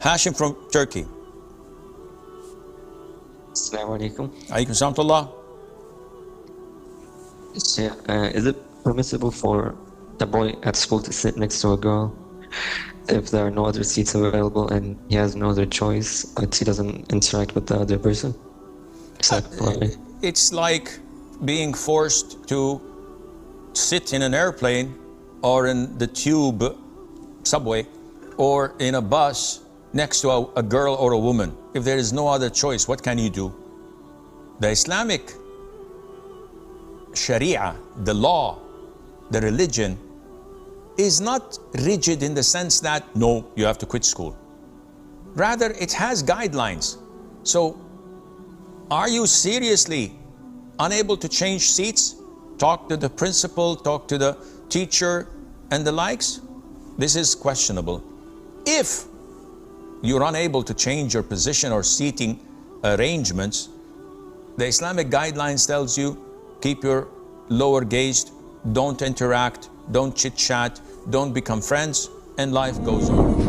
Hashim from Turkey. Assimalhakeem. Alaykum salam. Is it permissible for a boy at school to sit next to a girl if there are no other seats available and he has no other choice, but he doesn't interact with the other person? It's like being forced to sit in an airplane or in the tube subway or in a bus next to a girl or a woman. If there is no other choice, what can you do? The Islamic Sharia, the law, the religion, is not rigid in the sense that, no, you have to quit school. Rather, it has guidelines. So, are you seriously unable to change seats? Talk to the principal, talk to the teacher, and the likes? This is questionable. If you're unable to change your position or seating arrangements, the Islamic guidelines tells you, keep your lower gazed, don't interact, don't chit-chat, don't become friends, and life goes on.